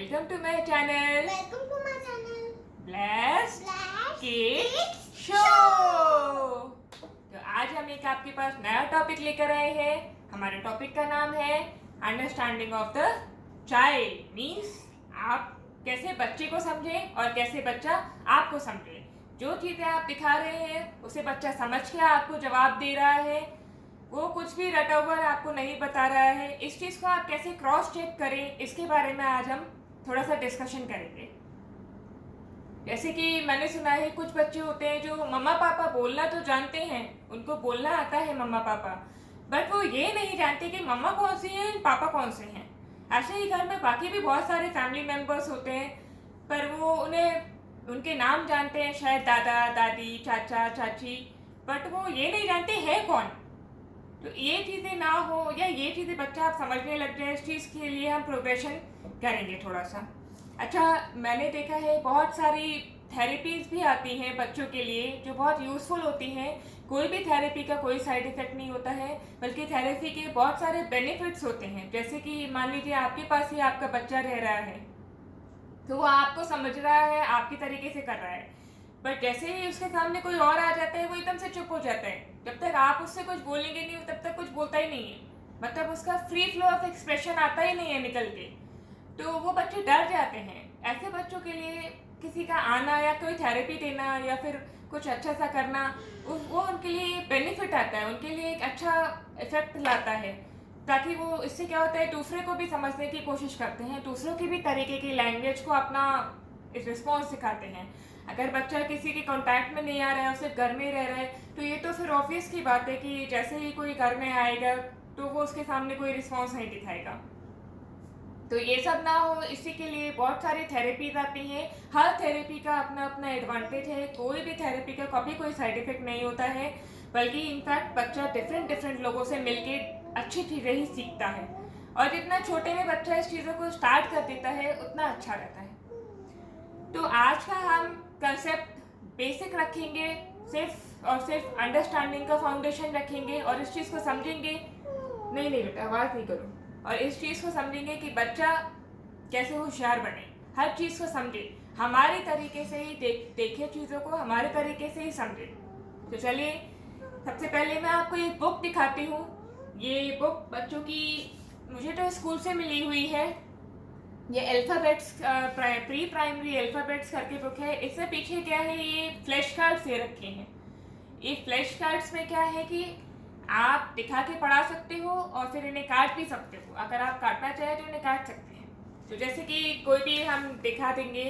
Welcome to my channel. Welcome to my channel. Blessed Blessed Kids Kids Show. तो आज हम एक आपके पास नया टॉपिक लेकर आए हैं. हमारे टॉपिक का नाम है understanding of the child. Means आप कैसे बच्चे को समझें और कैसे बच्चा आपको समझे. जो चीज़ें आप दिखा रहे हैं उसे बच्चा समझ के आपको जवाब दे रहा है. वो कुछ भी रटा हुआ आपको नहीं बता रहा है. इस चीज़ को आप कैसे क्रॉस चेक करें, इसके बारे में आज हम थोड़ा सा डिस्कशन करेंगे. जैसे कि मैंने सुना है कुछ बच्चे होते हैं जो मम्मा पापा बोलना तो जानते हैं, उनको बोलना आता है मम्मा पापा, बट वो ये नहीं जानते कि मम्मा कौन सी है पापा कौन से हैं. ऐसे ही घर में बाकी भी बहुत सारे फैमिली मेम्बर्स होते हैं, पर वो उन्हें उनके नाम जानते हैं, शायद दादा दादी चाचा चाची, बट वो ये नहीं जानते है कौन. तो ये चीज़ें ना हो या ये चीज़ें बच्चा आप समझने लग जाए, इस चीज़ के लिए हम प्रोग्रेशन करेंगे थोड़ा सा. अच्छा, मैंने देखा है बहुत सारी थेरेपीज़ भी आती हैं बच्चों के लिए जो बहुत यूज़फुल होती हैं. कोई भी थेरेपी का कोई साइड इफ़ेक्ट नहीं होता है, बल्कि थेरेपी के बहुत सारे बेनिफिट्स होते हैं. जैसे कि मान लीजिए आपके पास ही आपका बच्चा रह रहा है, तो वो आपको समझ रहा है, आपकी तरीके से कर रहा है, बट जैसे ही उसके सामने कोई और आ जाता है वो एकदम से चुप हो जाता है. जब तक आप उससे कुछ बोलेंगे नहीं तब तक कुछ बोलता ही नहीं है. मतलब उसका फ्री फ्लो ऑफ एक्सप्रेशन आता ही नहीं है निकल के. तो वो बच्चे डर जाते हैं. ऐसे बच्चों के लिए किसी का आना या कोई थेरेपी देना या फिर कुछ अच्छा सा करना, वो उनके लिए बेनिफिट आता है, उनके लिए एक अच्छा इफेक्ट लाता है. ताकि वो इससे क्या होता है, दूसरे को भी समझने की कोशिश करते हैं, दूसरों की भी तरीके की लैंग्वेज को अपना रिस्पॉन्स सिखाते हैं. अगर बच्चा किसी के कांटेक्ट में नहीं आ रहा है, सिर्फ घर में रह रहा है, तो ये तो फिर ऑब्वियस की बात है कि जैसे ही कोई घर में आएगा तो वो उसके सामने कोई रिस्पॉन्स नहीं दिखाएगा. तो ये सब ना हो, इसी के लिए बहुत सारी थेरेपीज आती हैं. हर थेरेपी का अपना अपना एडवांटेज है. कोई भी थेरेपी का कभी कोई साइड इफेक्ट नहीं होता है, बल्कि इनफैक्ट बच्चा डिफरेंट लोगों से मिलके अच्छी चीज़ें ही सीखता है. और जितना छोटे में बच्चा इस चीज़ों को स्टार्ट कर देता है उतना अच्छा रहता है. तो आज का हम कंसेप्ट बेसिक रखेंगे, सिर्फ और सिर्फ अंडरस्टैंडिंग का फाउंडेशन रखेंगे और इस चीज़ को समझेंगे. नहीं बेटा, आवाज़ नहीं करो. और इस चीज़ को समझेंगे कि बच्चा कैसे होशियार बने, हर चीज़ को समझे, हमारे तरीके से ही देखे चीज़ों को, हमारे तरीके से ही समझे. तो चलिए, सबसे पहले मैं आपको एक बुक दिखाती हूँ. ये बुक बच्चों की मुझे तो स्कूल से मिली हुई है. ये अल्फ़ाबेट्स, प्री प्राइमरी अल्फ़ाबेट्स करके बुक है. इससे पीछे क्या है, ये फ्लैश कार्ड्स दे रखे हैं. ये फ्लैश कार्ड्स में क्या है कि आप दिखा के पढ़ा सकते हो और फिर इन्हें काट भी सकते हो. अगर आप काटना चाहें तो इन्हें काट सकते हैं. तो जैसे कि कोई भी हम दिखा देंगे,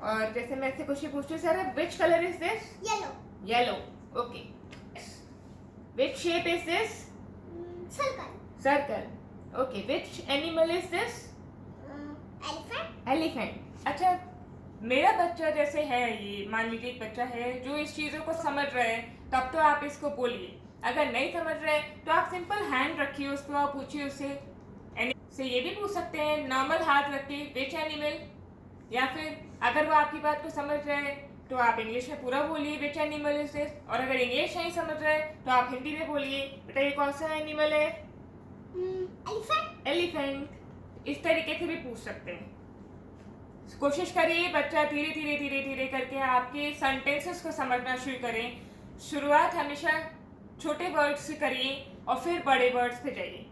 और जैसे मैं इससे कुछ पूछती हूँ, sir which colour is this? Yellow. Okay. Which shape is this? Circle. Okay. Which animal is this? Elephant. अच्छा, मेरा बच्चा जैसे है, ये मान लीजिए एक बच्चा है जो इस चीज़ों को समझ रहा है, तब तो आप इसको बोलिए. अगर नहीं समझ रहे तो आप सिंपल हैंड रखिए उसको, आप पूछिए उससे. से ये भी पूछ सकते हैं नॉर्मल हाथ रख के, विच एनिमल. या फिर अगर वो आपकी बात को समझ रहे हैं तो आप इंग्लिश में पूरा बोलिए विच एनिमल इज दिस. और अगर इंग्लिश नहीं समझ रहे तो आप हिंदी में बोलिए, बेटा ये कौन सा एनिमल है? एलिफेंट. इस तरीके से भी पूछ सकते हैं. कोशिश करिए बच्चा धीरे धीरे करके आपके सेंटेंसेस को समझना शुरू करें. शुरुआत हमेशा छोटे वर्ड्स से करिए और फिर बड़े वर्ड्स पे जाइए.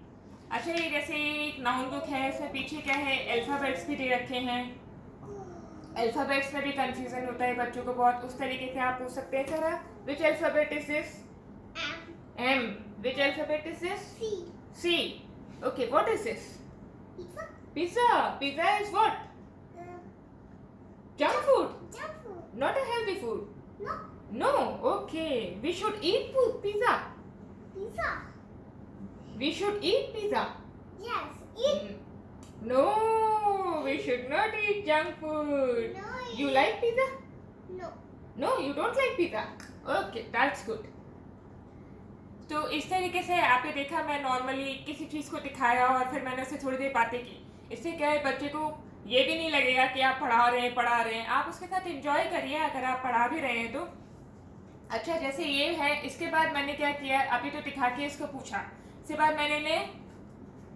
अच्छा, ये जैसे एक नाउन बुक है, इसमें पीछे क्या है, अल्फ़ाबेट्स भी दे रखे हैं. अल्फ़ाबेट्स में भी कंफ्यूजन होता है बच्चों को बहुत. उस तरीके से आप पूछ सकते हैं, sir which alphabet is this? M. Which alphabet is this? C. Okay. What is this? Pizza. Pizza is what? Junk food. Not a healthy food. No. Okay. We should eat pizza. We should eat pizza. No, we should not eat junk food. You like pizza? No, you don't like pizza. Okay, that's good. तो इस तरीके से आपने देखा, मैं normally किसी चीज़ को दिखाया और फिर मैंने उससे थोड़ी देर बातें की. इससे क्या है, बच्चे को ये भी नहीं लगेगा कि आप पढ़ा रहे हैं. आप उसके साथ एंजॉय करिए अगर आप पढ़ा भी रहे हैं तो. अच्छा, जैसे ये है, इसके बाद मैंने क्या किया, अभी तो दिखा के इसको पूछा, इसके बाद मैंने इन्हें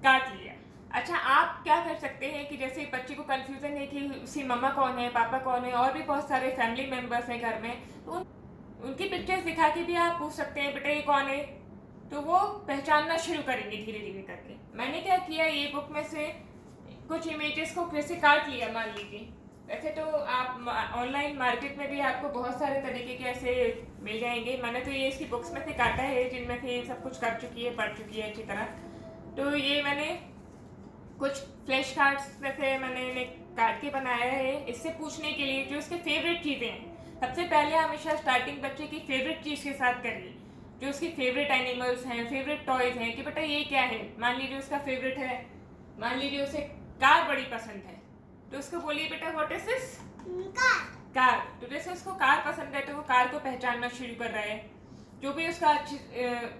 काट लिया. अच्छा, आप क्या कर सकते हैं कि जैसे बच्चे को कंफ्यूजन कन्फ्यूज़न है कि उसकी मम्मा कौन है, पापा कौन है, और भी बहुत सारे फैमिली मेम्बर्स हैं घर में, तो उनकी पिक्चर्स दिखा के भी आप पूछ सकते हैं बेटा ये कौन है, तो वो पहचानना शुरू करेंगे धीरे धीरे करके। मैंने क्या किया, ये बुक में से कुछ इमेजेस को कैसे काट लिया मान लीजिए। वैसे तो आप ऑनलाइन मार्केट में भी आपको बहुत सारे तरीके के ऐसे मिल जाएंगे, मैंने तो ये इसकी बुक्स में से काटा है जिनमें से ये सब कुछ कर चुकी है, पढ़ चुकी है अच्छी तरह। तो ये मैंने कुछ फ्लैश कार्ड्स वैसे मैंने काट के बनाया है इससे पूछने के लिए जो इसके फेवरेट चीज़ें हैं। सबसे पहले हमेशा स्टार्टिंग बच्चे की फेवरेट चीज़ के साथ करिए, जो उसकी फेवरेट एनिमल्स हैं, फेवरेट टॉयज हैं, कि बेटा ये क्या है। मान लीजिए उसका फेवरेट है, मान लीजिए उसे कार बड़ी पसंद है, तो उसको बोलिए बेटा व्हाट इज दिस, कार। तो जैसे उसको कार पसंद है तो वो कार को पहचानना शुरू कर रहा है। जो भी उसका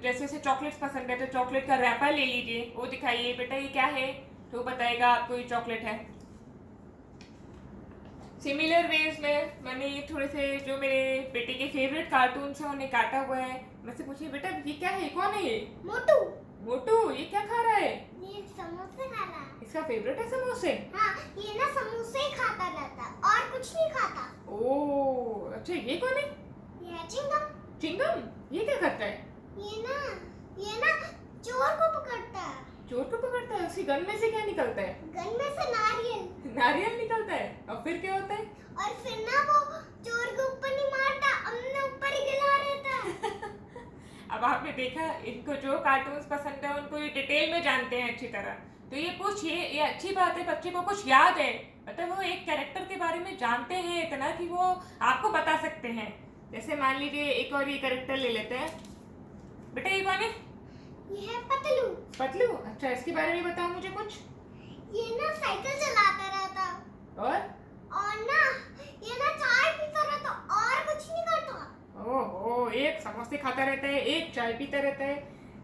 जैसे उसे चॉकलेट्स पसंद है तो चॉकलेट का रैपर ले लीजिए, वो दिखाइए बेटा ये क्या है, तो वो बताएगा आपको ये चॉकलेट है। सिमिलर वेज में मैंने ये थोड़े से जो मेरे बेटे के फेवरेट कार्टून है उन्हें काटा हुआ है। मैं से पूछिए बेटा ये क्या है, कौन है ये, मोटू। मोटू ये क्या खा रहा है, ये समोसे खा रहा है। इसका फेवरेट है समोसे। हाँ, ये ना समोसे ही खाता रहता और कुछ नहीं खाता। ओह अच्छा, ये कौन है, ये है चिंगम। चिंगम, ये क्या करता है, ये ना चोर को पकड़ता है। चोर को पकड़ता है, उसकी गन में से क्या निकलता है, गन में से नारियल। नारियल निकलता है, और फिर क्या होता है, और फिर ना वो चोर के ऊपर नहीं मारता, अपने ऊपर ही गिरा रहता है। अब आपने देखा, इनको जो कार्टून्स पसंद है उनको ये डिटेल में जानते हैं अच्छी तरह। तो ये पूछिए, ये अच्छी बात है, बच्चे को कुछ याद है, मतलब वो एक कैरेक्टर के बारे में जानते हैं इतना कि वो आपको बता सकते हैं। जैसे मान लीजिए एक और ये कैरेक्टर ले लेते हैं, बेटा ये कौन है, ये है पतलू। पतलू, अच्छा इसके बारे में बताओ मुझे कुछ। ये ना साइकिल चलाता रहता और ना ये ना चाय पीता रहता और कुछ नहीं करता। ओहो, एक समोसे खाता रहता है, एक चाय पीता रहता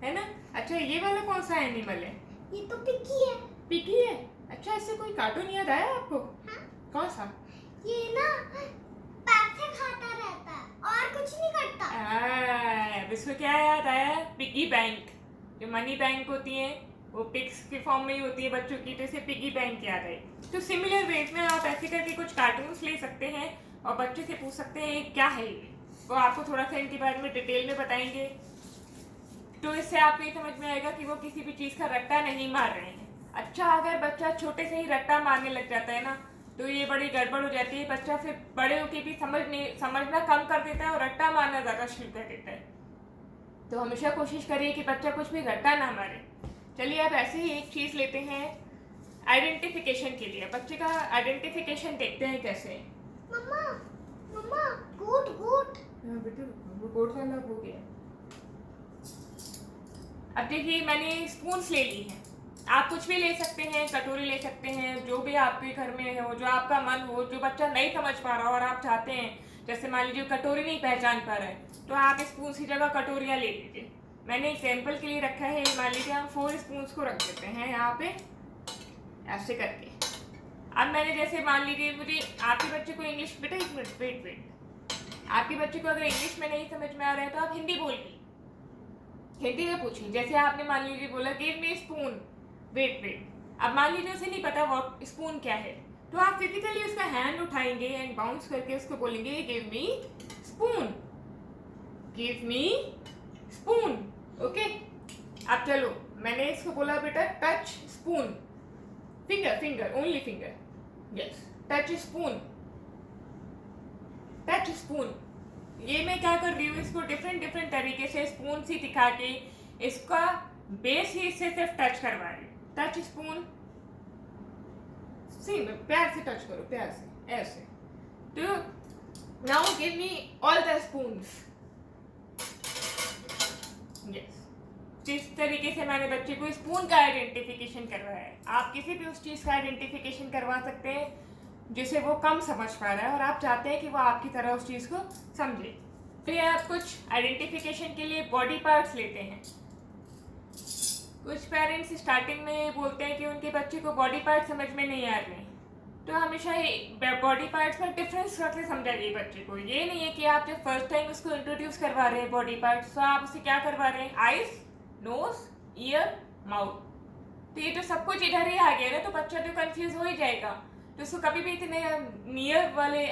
है ना। अच्छा ये वाला कौन सा एनिमल है, ये तो पिग्गी है। पिग्गी है, अच्छा इससे कोई कार्टून याद आया आपको, हाँ? कौन सा, ये ना पैसे खाता रहता है और कुछ नहीं करता। अब इसको क्या याद आया, पिग्गी बैंक, जो मनी बैंक होती है वो पिग्स के फॉर्म में ही होती है बच्चों की, तो इसे पिग्गी बैंक याद आई। तो सिमिलर वेज में आप ऐसे करके कुछ कार्टून्स ले सकते हैं और बच्चे से पूछ सकते हैं ये क्या है, ये वो आपको थोड़ा सा इनके बारे में डिटेल में बताएंगे। तो इससे आपको ये समझ में आएगा कि वो किसी भी चीज़ का रट्टा नहीं मार रहे हैं। अच्छा अगर बच्चा छोटे से ही रट्टा मारने लग जाता है ना, तो ये बड़ी गड़बड़ हो जाती है, बच्चा फिर बड़े होकर भी समझना कम कर देता है और रट्टा मारना ज़्यादा शुरू कर देता है। तो हमेशा कोशिश करिए कि बच्चा कुछ भी रट्टा ना मारे। चलिए अब ऐसे ही एक चीज़ लेते हैं आइडेंटिफिकेशन के लिए, बच्चे का आइडेंटिफिकेशन देखते हैं कैसे। मम्मा मम्मा गोट गोट। बेटे वो गोट वाला हो गया। अब देखिए मैंने स्पून्स ले ली हैं, आप कुछ भी ले सकते हैं, कटोरी ले सकते हैं, जो भी आपके घर में हो, जो आपका मन हो, जो बच्चा नहीं समझ पा रहा हो और आप चाहते हैं, जैसे मान लीजिए कटोरी नहीं पहचान पा रहा है तो आप स्पून की जगह कटोरियाँ ले लीजिए। मैंने एग्जाम्पल के लिए रखा है, मान लीजिए हम 4 स्पून्स को रख देते हैं यहाँ पे ऐसे करके। अब मैंने जैसे मान लीजिए मुझे आपके बच्चे को इंग्लिश, बेटा एक मिनट वेट, आपके बच्चे को अगर इंग्लिश में नहीं समझ में आ रहा है तो आप हिंदी बोलिए, हिंदी में पूछिए। जैसे आपने मान लीजिए बोला गिव मी स्पून, वेट, अब मान लीजिए उसे नहीं पता वो स्पून क्या है, तो आप फिजिकली उसका हैंड उठाएंगे एंड बाउंस करके उसको बोलेंगे give me spoon, give me spoon. Okay, अब चलो मैंने इसको बोला बेटा touch spoon, finger only finger, yes touch spoon, touch spoon. ये मैं क्या कर रही हूँ, इसको डिफरेंट तरीके से स्पून से दिखा के इसका बेस ही इससे सिर्फ टच करवा रही हूँ। टच स्पून, सी प्यार से टच करो, प्यार से ऐसे। तो now give me all the spoons, yes. जिस तरीके से मैंने बच्चे को स्पून का आइडेंटिफिकेशन करवाया है, आप किसी भी उस चीज़ का आइडेंटिफिकेशन करवा सकते हैं जिसे वो कम समझ पा रहा है और आप चाहते हैं कि वो आपकी तरह उस चीज़ को समझे। तो आप कुछ आइडेंटिफिकेशन के लिए बॉडी पार्ट्स लेते हैं। कुछ पेरेंट्स स्टार्टिंग में बोलते हैं कि उनके बच्चे को बॉडी पार्ट समझ में नहीं आ रहे, तो हमेशा बॉडी पार्ट्स में डिफरेंस रख के समझाइए बच्चे को। ये नहीं है कि आप जब फर्स्ट टाइम उसको इंट्रोड्यूस करवा रहे हैं बॉडी पार्ट्स, तो आप उसे क्या करवा रहे हैं, आइज, नोज, ईयर, माउथ, तो ये तो सब कुछ इधर ही आ गया ना, तो बच्चा तो कंफ्यूज हो ही जाएगा। तो उसको कभी भी इतने नियर वाले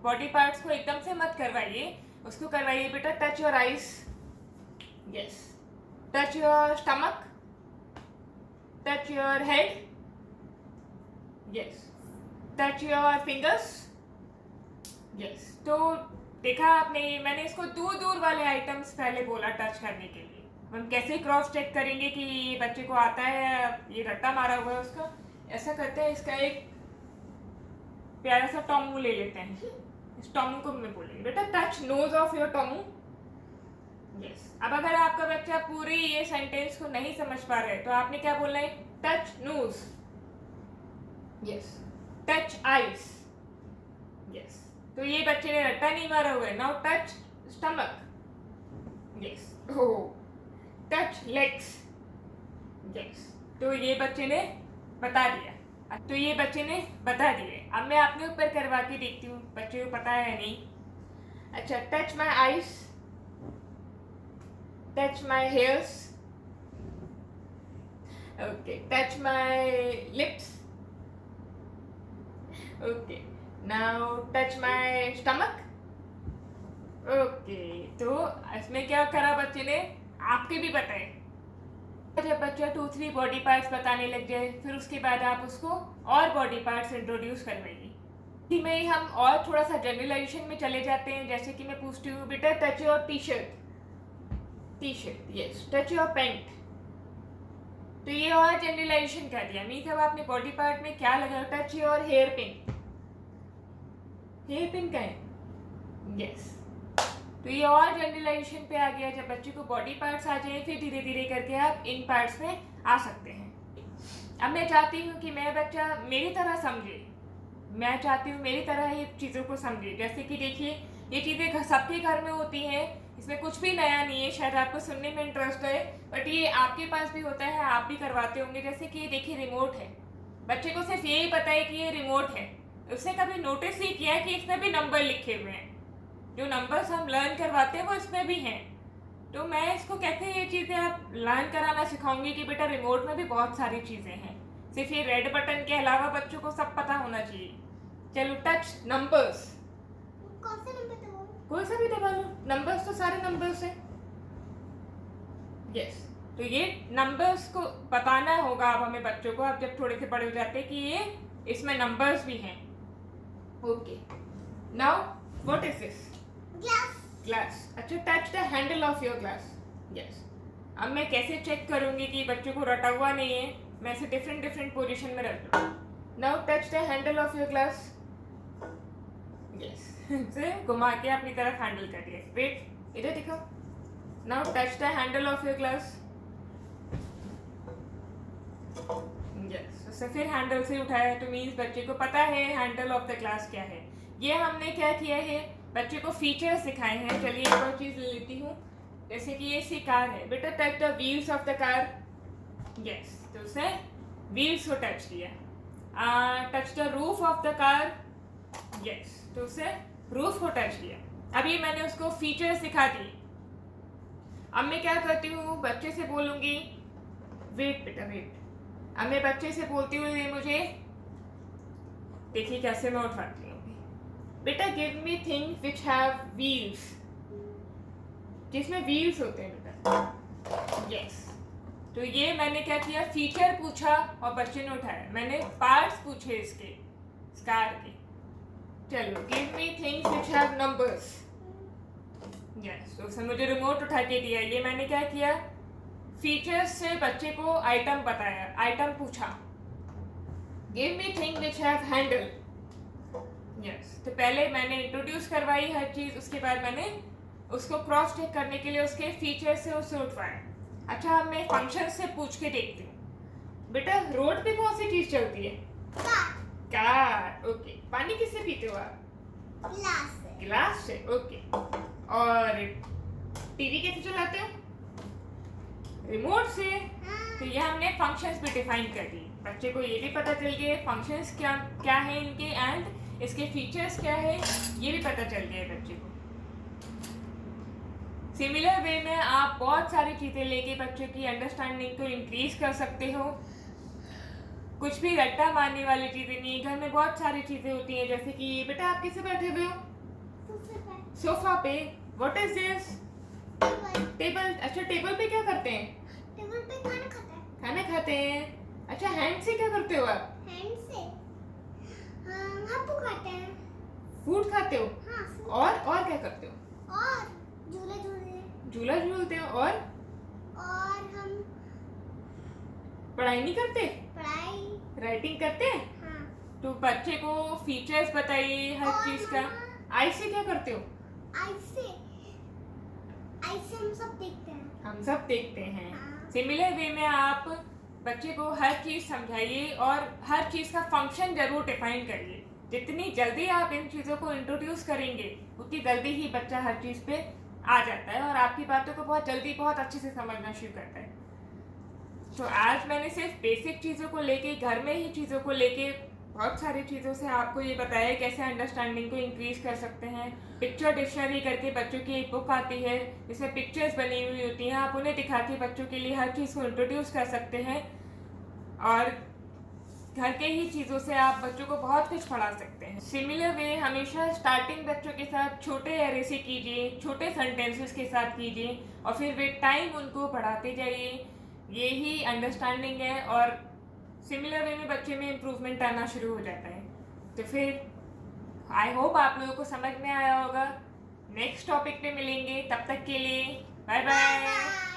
बॉडी पार्ट्स को एकदम से मत करवाइए, उसको करवाइए बेटा touch your eyes, yes, touch your stomach, touch your head, yes, touch your fingers, yes. तो देखा आपने, मैंने इसको दूर दूर वाले आइटम्स पहले बोला टच करने के लिए। हम कैसे क्रॉस चेक करेंगे कि ये बच्चे को आता है, ये रट्टा मारा हुआ है उसका, ऐसा करते हैं, इसका एक प्यारा सा टॉमू ले लेते हैं। इस टॉमू को मैं बोलेंगे बेटा touch nose of your tummy, yes. अब अगर आपका बच्चा पूरी ये सेंटेंस को नहीं समझ पा रहा है तो आपने क्या बोलना है, touch nose, yes, touch eyes, yes. तो ये बच्चे ने रट्टा नहीं मारा हुआ है। Now touch stomach, yes, touch legs, yes. तो ये बच्चे ने बता दिया, तो ये बच्चे ने बता दिए। अब मैं अपने ऊपर करवा के देखती हूँ बच्चे को पता है या नहीं। अच्छा, touch my eyes, touch my hairs, okay, touch my lips, okay, now touch my stomach, okay. तो इसमें क्या करा बच्चे ने, आपके भी बताए। जब बच्चा 2-3 बॉडी पार्ट्स बताने लग जाए, फिर उसके बाद आप उसको और बॉडी पार्ट्स इंट्रोड्यूस करवाइए। इसी में ही हम और थोड़ा सा जनरलाइजेशन में चले जाते हैं। जैसे कि मैं पूछती हूँ बेटा touch your T shirt, yes, touch your pant. तो ये और जनरलाइजेशन कर दिया। मीन्स अब आपने बॉडी पार्ट में क्या लगा, touch your hair pin, hair pin का है, यस। तो ये और जनरलाइजेशन पे आ गया। जब बच्चे को बॉडी पार्ट्स आ जाए, फिर धीरे धीरे करके आप इन पार्ट्स में आ सकते हैं। अब मैं चाहती हूँ कि मेरा बच्चा मेरी तरह समझे, मैं चाहती हूँ मेरी तरह ही चीज़ों को समझे। जैसे कि देखिए, ये चीज़ें सबके घर में होती हैं, इसमें कुछ भी नया नहीं है। शायद आपको सुनने में इंटरेस्ट है, बट ये आपके पास भी होता है, आप भी करवाते होंगे। जैसे कि देखिए, रिमोट है, बच्चे को सिर्फ यही पता है कि ये रिमोट है। उसने कभी नोटिस नहीं किया कि इसमें भी नंबर लिखे हुए हैं। जो नंबर्स हम लर्न करवाते हैं वो इसमें भी हैं। तो मैं इसको कैसे ये चीज़ें आप लर्न कराना सिखाऊंगी कि बेटा रिमोट में भी बहुत सारी चीज़ें हैं, सिर्फ ये रेड बटन के अलावा बच्चों को सब पता होना चाहिए। चलो, टच नंबर्स, कौन से नंबर दबाऊं? कोई सा भी दबा लो, नंबर्स तो सारे नंबर्स हैं, यस। तो ये नंबर्स को बताना होगा अब हमें बच्चों को, अब जब थोड़े से बड़े हो जाते हैं, कि ये इसमें नंबर्स भी हैं, okay. Now what is this, glass. अच्छा, touch the handle of your glass, yes. अब मैं कैसे चेक करूंगी कि बच्चों को रटा हुआ नहीं है, मैं इसे डिफरेंट पोजीशन में रख दूँ। Now touch the handle of your glass, yes. से घुमा के अपनी तरफ हैंडल करिए। वेट, इधर दिखाओ। Now touch the handle of your glass, yes. उससे फिर हैंडल से उठाया, तो मीन्स बच्चे को पता है हैंडल ऑफ द ग्लास क्या है। ये हमने क्या किया है, बच्चे को फीचर्स सिखाए हैं। चलिए एक और चीज़ ले लेती हूँ। जैसे कि ये सी कार है, बेटा touch the wheels of the car, yes. तो उसने व्हील्स को टच किया। Touch the roof of the car, yes. तो उसने रूफ को टच किया। अब ये मैंने उसको फीचर्स सिखा दिए। अब मैं क्या करती हूँ, बच्चे से बोलूँगी, वेट बेटा वेट। अब मैं बच्चे से बोलती हूँ, ये मुझे देखिए कैसे मैं उठाती हूँ, बेटा give me thing which have wheels, जिसमें व्हील्स होते हैं बेटा, यस। तो ये मैंने क्या किया, फीचर पूछा और बच्चे ने उठाया। मैंने पार्ट्स पूछे इसके, कार के। चलो, give me things which have numbers, yes. तो उसने मुझे रिमोट उठा के दिया। ये मैंने क्या किया, फीचर्स से बच्चे को आइटम बताया, आइटम पूछा। Give me thing which have handle, yes. तो पहले मैंने इंट्रोड्यूस करवाई हर चीज़, उसके बाद मैंने उसको क्रॉस चेक करने के लिए उसके फीचर्स से उसे उठवाया। अच्छा, अब मैं फंक्शन से पूछ के देखती हूँ, बेटा रोड पे कौन सी चीज़ चलती है, कार, ओके। पानी किससे पीते हो आप, गिलास से, ओके। और टीवी कैसे चलाते हो, रिमोट से। तो ये हमने फंक्शंस भी डिफाइन कर दी। बच्चे को ये भी पता चल गया फंक्शंस क्या क्या है इनके, एंड इसके फीचर्स क्या है, ये भी पता चल गया बच्चे को। सिमिलर वे में आप बहुत सारी चीज़ें लेके बच्चे की अंडरस्टैंडिंग को इंक्रीज कर सकते हो। कुछ भी रट्टा मारने वाली चीजें नहीं। घर में बहुत सारी चीजें होती हैं, जैसे कि बेटा आप किसे बैठे हुए हो? सोफा पे। What is this? टेबल। अच्छा, टेबल पे क्या करते हैं? टेबल पे खाना खाता है। खाना खाते हैं। अच्छा, हैंड से क्या करते हो आप? हैंड से हप्पू खाते हैं। फूड खाते हो? हाँ, food। और क्या करते हो? और झूले झूले। झूला झूलते हो। और हम पढ़ाई नहीं करते? पढ़ाई। राइटिंग करते हैं? हाँ। तो बच्चे को फीचर्स बताइए हर और चीज का। आई से क्या करते हो? आई से हम सब देखते हैं। हम सब देखते हैं। हाँ। सिमिलर वे में आप बच्चे को हर चीज समझाइए और हर चीज का फंक्शन जरूर डिफाइन करिए। जितनी जल्दी आप इन चीजों को इंट्रोड्यूस करेंगे उतनी जल्दी ही बच्चा हर चीज पे आ जाता है और आपकी बातों को बहुत जल्दी बहुत अच्छे से समझना शुरू करता है। तो आज मैंने सिर्फ बेसिक चीज़ों को लेके, घर में ही चीज़ों को लेके बहुत सारी चीज़ों से आपको ये बताया कैसे अंडरस्टैंडिंग को इंक्रीज कर सकते हैं। पिक्चर डिक्शनरी करके बच्चों की एक बुक आती है जिसमें पिक्चर्स बनी हुई होती हैं, आप उन्हें दिखा के बच्चों के लिए हर चीज़ को इंट्रोड्यूस कर सकते हैं और घर के ही चीज़ों से आप बच्चों को बहुत कुछ पढ़ा सकते हैं। सिमिलर वे हमेशा स्टार्टिंग बच्चों के साथ छोटे एरे से कीजिए, छोटे सेंटेंसेस के साथ कीजिए और फिर विद टाइम उनको पढ़ाते जाइए। ये ही अंडरस्टैंडिंग है और सिमिलर वे में बच्चे में इम्प्रूवमेंट आना शुरू हो जाता है। तो फिर आई होप आप लोगों को समझ में आया होगा। नेक्स्ट टॉपिक पे मिलेंगे, तब तक के लिए बाय बाय।